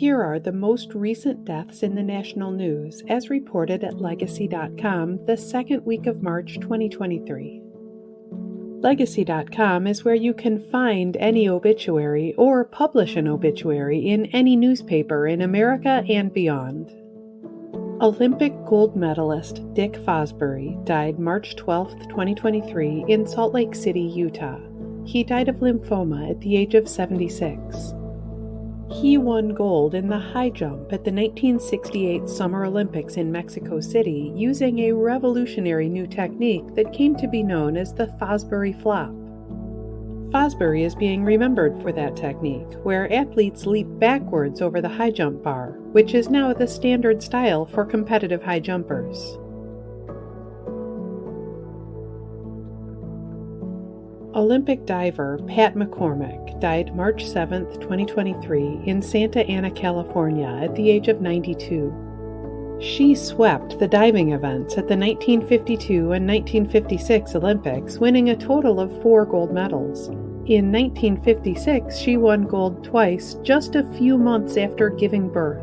Here are the most recent deaths in the national news, as reported at Legacy.com the second week of March 2023. Legacy.com is where you can find any obituary or publish an obituary in any newspaper in America and beyond. Olympic gold medalist Dick Fosbury died March 12, 2023 in Salt Lake City, Utah. He died of lymphoma at the age of 76. He won gold in the high jump at the 1968 Summer Olympics in Mexico City using a revolutionary new technique that came to be known as the Fosbury Flop. Fosbury is being remembered for that technique, where athletes leap backwards over the high jump bar, which is now the standard style for competitive high jumpers. Olympic diver Pat McCormick died March 7, 2023 in Santa Ana, California at the age of 92. She swept the diving events at the 1952 and 1956 Olympics, winning a total of 4 gold medals. In 1956, she won gold twice, just a few months after giving birth.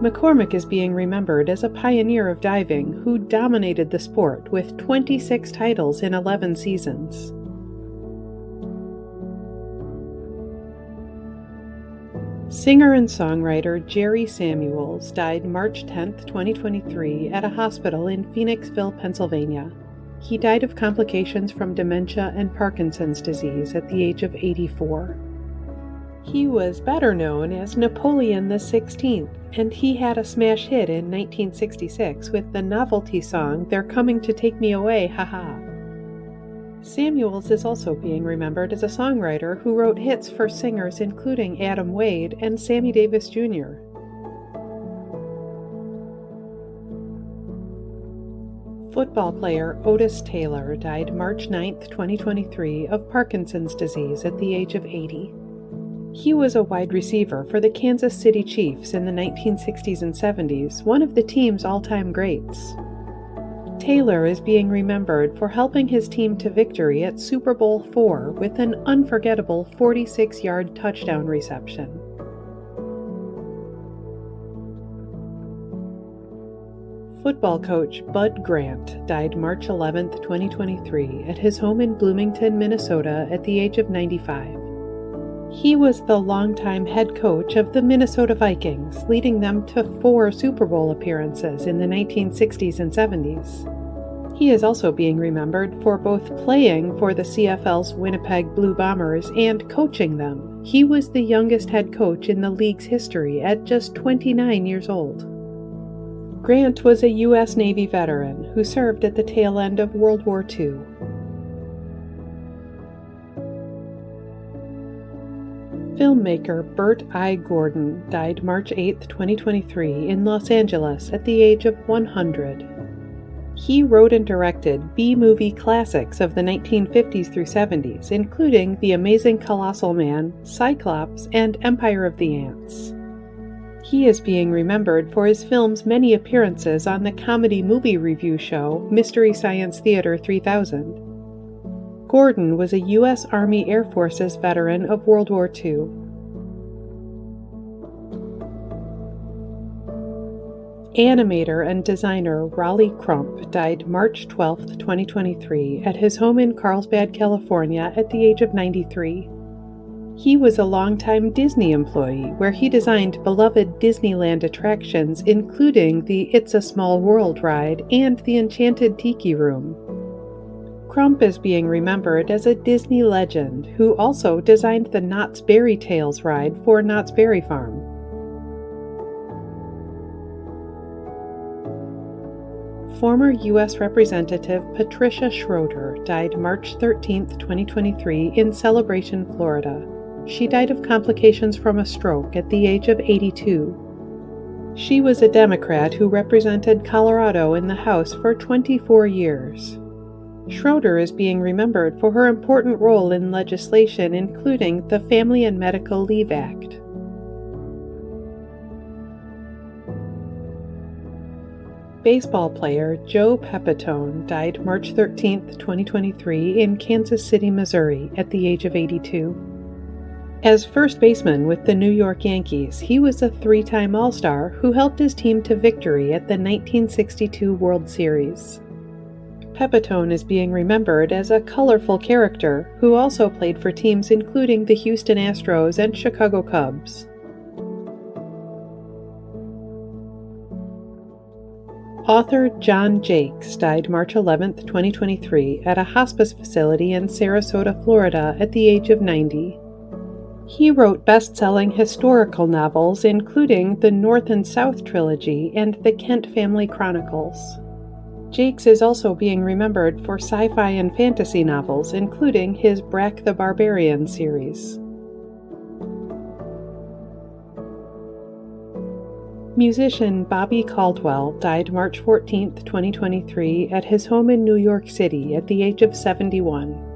McCormick is being remembered as a pioneer of diving who dominated the sport with 26 titles in 11 seasons. Singer and songwriter Jerry Samuels died March 10, 2023 at a hospital in Phoenixville, Pennsylvania. He died of complications from dementia and Parkinson's disease at the age of 84. He was better known as Napoleon XIV, and he had a smash hit in 1966 with the novelty song They're Coming to Take Me Away, Ha-Haaa. Samuels is also being remembered as a songwriter who wrote hits for singers including Adam Wade and Sammy Davis Jr. Football player Otis Taylor died March 9, 2023 of Parkinson's disease at the age of 80. He was a wide receiver for the Kansas City Chiefs in the 1960s and 70s, one of the team's all-time greats. Taylor is being remembered for helping his team to victory at Super Bowl IV with an unforgettable 46-yard touchdown reception. Football coach Bud Grant died March 11, 2023 at his home in Bloomington, Minnesota at the age of 95. He was the longtime head coach of the Minnesota Vikings, leading them to 4 Super Bowl appearances in the 1960s and 70s. He is also being remembered for both playing for the CFL's Winnipeg Blue Bombers and coaching them. He was the youngest head coach in the league's history at just 29 years old. Grant was a U.S. Navy veteran who served at the tail end of World War II. Filmmaker Bert I. Gordon died March 8, 2023 in Los Angeles at the age of 100. He wrote and directed B-movie classics of the 1950s through 70s, including The Amazing Colossal Man, Cyclops, and Empire of the Ants. He is being remembered for his film's many appearances on the comedy movie review show Mystery Science Theater 3000. Gordon was a U.S. Army Air Forces veteran of World War II. Animator and designer Rolly Crump died March 12, 2023 at his home in Carlsbad, California at the age of 93. He was a longtime Disney employee where he designed beloved Disneyland attractions including the It's a Small World ride and the Enchanted Tiki Room. Crump is being remembered as a Disney legend who also designed the Knott's Berry Tales ride for Knott's Berry Farm. Former U.S. Representative Patricia Schroeder died March 13, 2023 in Celebration, Florida. She died of complications from a stroke at the age of 82. She was a Democrat who represented Colorado in the House for 24 years. Schroeder is being remembered for her important role in legislation including the Family and Medical Leave Act. Baseball player Joe Pepitone died March 13, 2023 in Kansas City, Missouri at the age of 82. As first baseman with the New York Yankees, he was a three-time All-Star who helped his team to victory at the 1962 World Series. Pepitone is being remembered as a colorful character who also played for teams including the Houston Astros and Chicago Cubs. Author John Jakes died March 11, 2023, at a hospice facility in Sarasota, Florida, at the age of 90. He wrote best-selling historical novels including the North and South trilogy and the Kent Family Chronicles. Jakes is also being remembered for sci-fi and fantasy novels, including his Brack the Barbarian series. Musician Bobby Caldwell died March 14, 2023, at his home in New York City at the age of 71.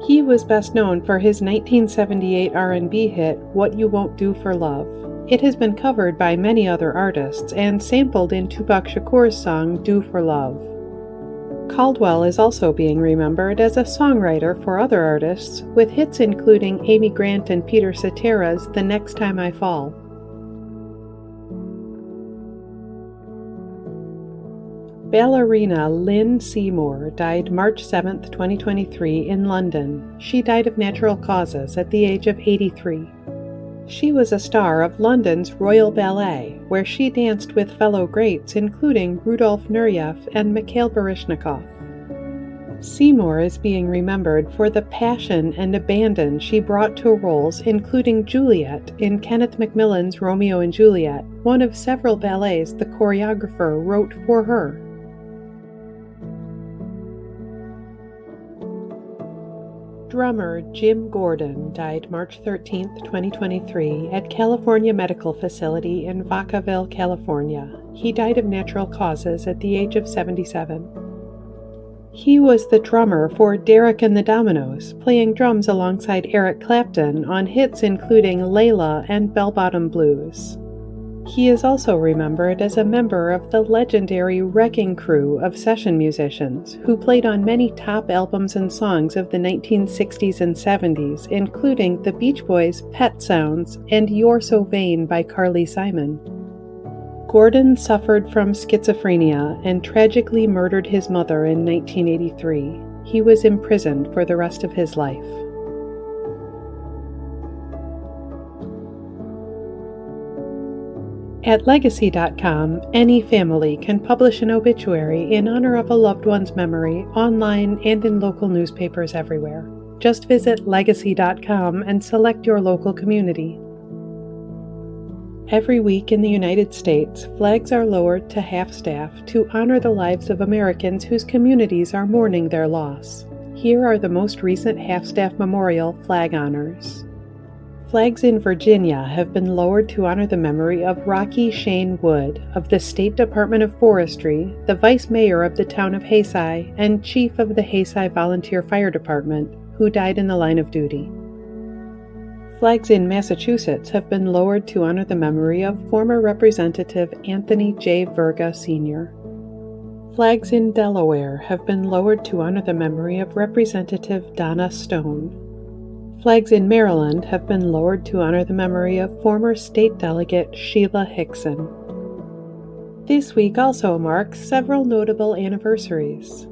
He was best known for his 1978 R&B hit, What You Won't Do for Love. It has been covered by many other artists and sampled in Tupac Shakur's song Do for Love. Caldwell is also being remembered as a songwriter for other artists, with hits including Amy Grant and Peter Cetera's The Next Time I Fall. Ballerina Lynn Seymour died March 7, 2023, in London. She died of natural causes at the age of 83. She was a star of London's Royal Ballet, where she danced with fellow greats including Rudolf Nureyev and Mikhail Baryshnikov. Seymour is being remembered for the passion and abandon she brought to roles including Juliet in Kenneth Macmillan's Romeo and Juliet, one of several ballets the choreographer wrote for her. Drummer Jim Gordon died March 13, 2023, at California Medical Facility in Vacaville, California. He died of natural causes at the age of 77. He was the drummer for Derek and the Dominos, playing drums alongside Eric Clapton on hits including Layla and Bell Bottom Blues. He is also remembered as a member of the legendary Wrecking Crew of session musicians who played on many top albums and songs of the 1960s and 70s, including the Beach Boys' Pet Sounds and You're So Vain by Carly Simon. Gordon suffered from schizophrenia and tragically murdered his mother in 1983. He was imprisoned for the rest of his life. At Legacy.com, any family can publish an obituary in honor of a loved one's memory online and in local newspapers everywhere. Just visit Legacy.com and select your local community. Every week in the United States, flags are lowered to half-staff to honor the lives of Americans whose communities are mourning their loss. Here are the most recent half-staff memorial flag honors. Flags in Virginia have been lowered to honor the memory of Rocky Shane Wood of the State Department of Forestry, the Vice Mayor of the town of Ha-Haaa, and Chief of the Ha-Haaa Volunteer Fire Department, who died in the line of duty. Flags in Massachusetts have been lowered to honor the memory of former Representative Anthony J. Verga, Sr. Flags in Delaware have been lowered to honor the memory of Representative Donna Stone. Flags in Maryland have been lowered to honor the memory of former state delegate Sheila Hickson. This week also marks several notable anniversaries.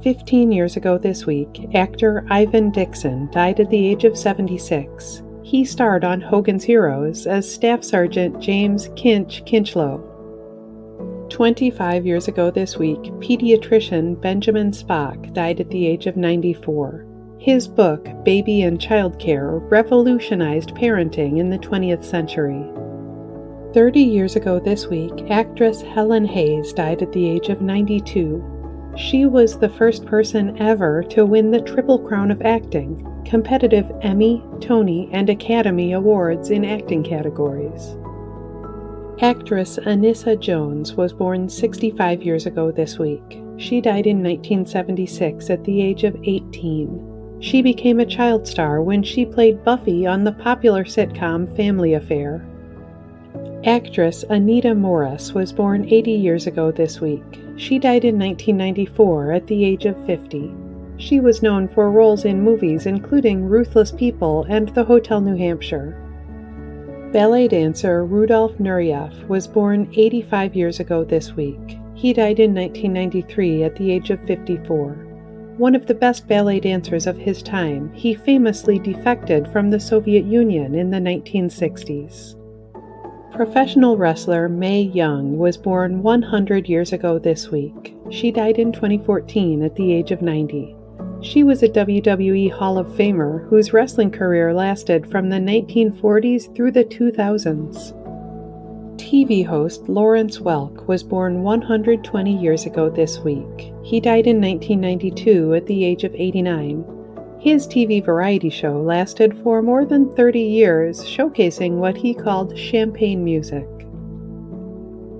15 years ago this week, actor Ivan Dixon died at the age of 76. He starred on Hogan's Heroes as Staff Sergeant James Kinchlow. 25 years ago this week, pediatrician Benjamin Spock died at the age of 94. His book, Baby and Child Care, revolutionized parenting in the 20th century. 30 years ago this week, actress Helen Hayes died at the age of 92. She was the first person ever to win the Triple Crown of Acting, competitive Emmy, Tony, and Academy Awards in acting categories. Actress Anissa Jones was born 65 years ago this week. She died in 1976 at the age of 18. She became a child star when she played Buffy on the popular sitcom Family Affair. Actress Anita Morris was born 80 years ago this week. She died in 1994 at the age of 50. She was known for roles in movies including Ruthless People and The Hotel New Hampshire. Ballet dancer Rudolf Nureyev was born 85 years ago this week. He died in 1993 at the age of 54. One of the best ballet dancers of his time, he famously defected from the Soviet Union in the 1960s. Professional wrestler Mae Young was born 100 years ago this week. She died in 2014 at the age of 90. She was a WWE Hall of Famer whose wrestling career lasted from the 1940s through the 2000s. TV host Lawrence Welk was born 120 years ago this week. He died in 1992 at the age of 89. His TV variety show lasted for more than 30 years, showcasing what he called champagne music.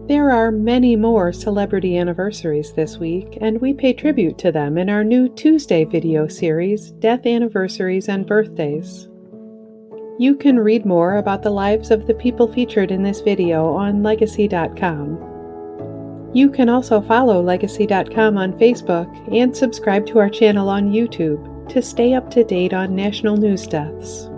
There are many more celebrity anniversaries this week, and we pay tribute to them in our new Tuesday video series, Death Anniversaries and Birthdays. You can read more about the lives of the people featured in this video on Legacy.com. You can also follow Legacy.com on Facebook and subscribe to our channel on YouTube to stay up to date on national news deaths.